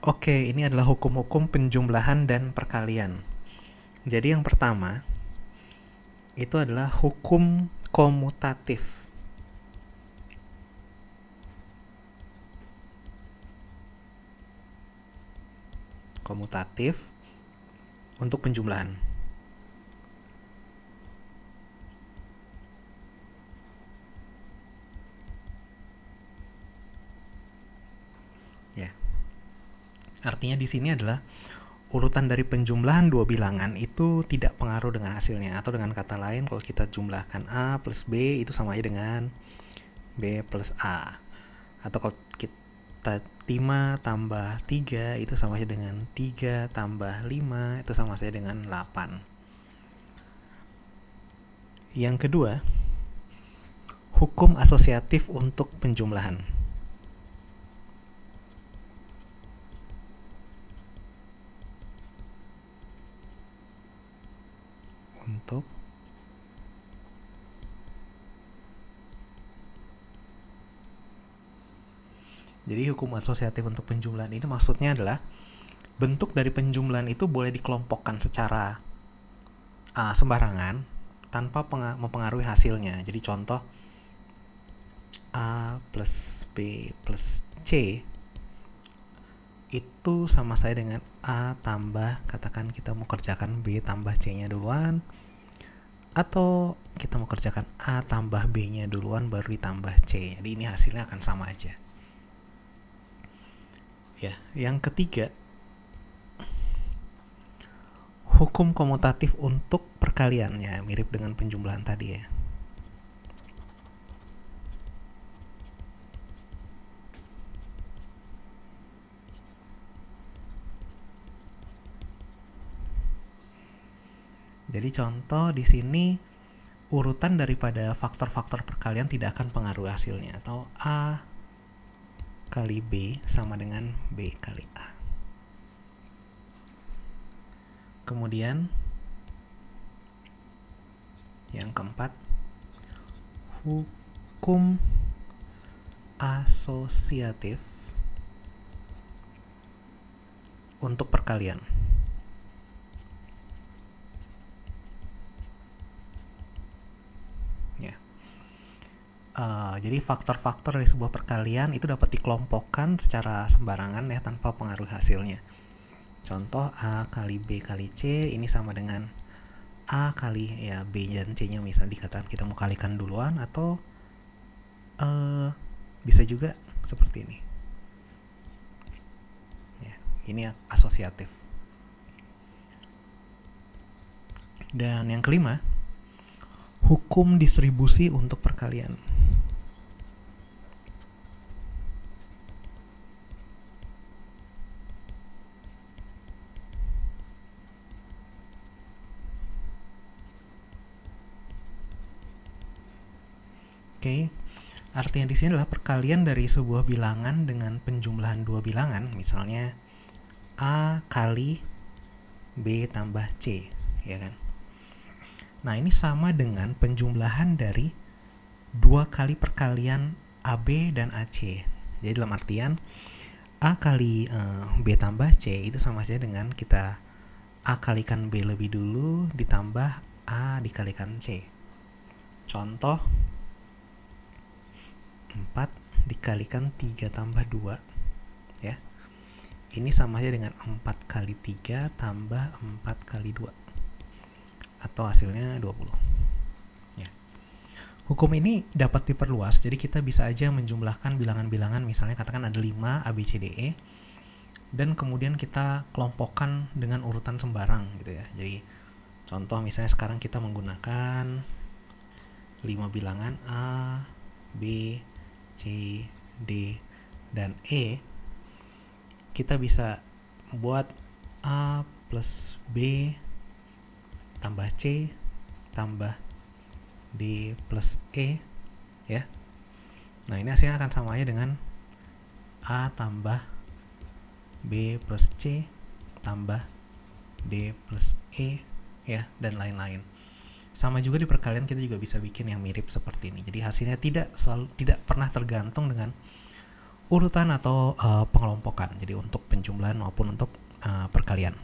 Oke, ini adalah hukum-hukum penjumlahan dan perkalian. Jadi yang pertama itu adalah hukum komutatif. Komutatif untuk penjumlahan. Ya. Artinya di sini adalah urutan dari penjumlahan dua bilangan itu tidak pengaruh dengan hasilnya, atau dengan kata lain kalau kita jumlahkan A plus B itu sama aja dengan B plus A, atau kalau kita 5 tambah 3 itu sama saja dengan 3 tambah 5 itu sama saja dengan 8. Yang kedua, hukum asosiatif untuk penjumlahan. Jadi hukum asosiatif untuk penjumlahan ini maksudnya adalah bentuk dari penjumlahan itu boleh dikelompokkan secara sembarangan tanpa mempengaruhi hasilnya. Jadi contoh A plus B plus C itu sama saya dengan A tambah, katakan kita mau kerjakan B tambah C-nya duluan, atau kita mau kerjakan A tambah B-nya duluan baru ditambah C. Jadi ini hasilnya akan sama aja. Ya, yang ketiga, hukum komutatif untuk perkalian, ya mirip dengan penjumlahan tadi ya. Jadi contoh di sini urutan daripada faktor-faktor perkalian tidak akan pengaruh hasilnya, atau A kali B sama dengan B kali A. Kemudian yang keempat, hukum asosiatif untuk perkalian. Jadi faktor-faktor dari sebuah perkalian itu dapat dikelompokkan secara sembarangan ya, tanpa pengaruh hasilnya. Contoh A kali B kali C ini sama dengan A kali ya B dan C nya misalnya dikatakan kita mau kalikan duluan, atau bisa juga seperti ini ya, ini asosiatif. Dan yang kelima, hukum distribusi untuk perkalian. Oke, artinya di sini adalah perkalian dari sebuah bilangan dengan penjumlahan dua bilangan, misalnya A kali B tambah C, ya kan? Nah, ini sama dengan penjumlahan dari dua kali perkalian AB dan AC. Jadi dalam artian A kali B tambah C itu sama saja dengan kita A kalikan B lebih dulu ditambah A dikalikan C. Contoh 4 dikalikan 3 tambah 2 ya. Ini sama saja dengan 4 kali 3 tambah 4 kali 2, atau hasilnya 20 ya. Hukum ini dapat diperluas, jadi kita bisa aja menjumlahkan bilangan-bilangan, misalnya katakan ada 5 A, B, C, D, E, dan kemudian kita kelompokkan dengan urutan sembarang gitu ya. Jadi contoh misalnya sekarang kita menggunakan 5 bilangan A, B, C, D, dan E. Kita bisa buat A plus B tambah C tambah D plus E ya. Nah, ini hasilnya akan sama aja dengan A tambah B plus C tambah D plus E ya, dan lain-lain. Sama juga di perkalian kita juga bisa bikin yang mirip seperti ini. Jadi hasilnya tidak pernah tergantung dengan urutan atau pengelompokan, jadi untuk penjumlahan maupun untuk perkalian.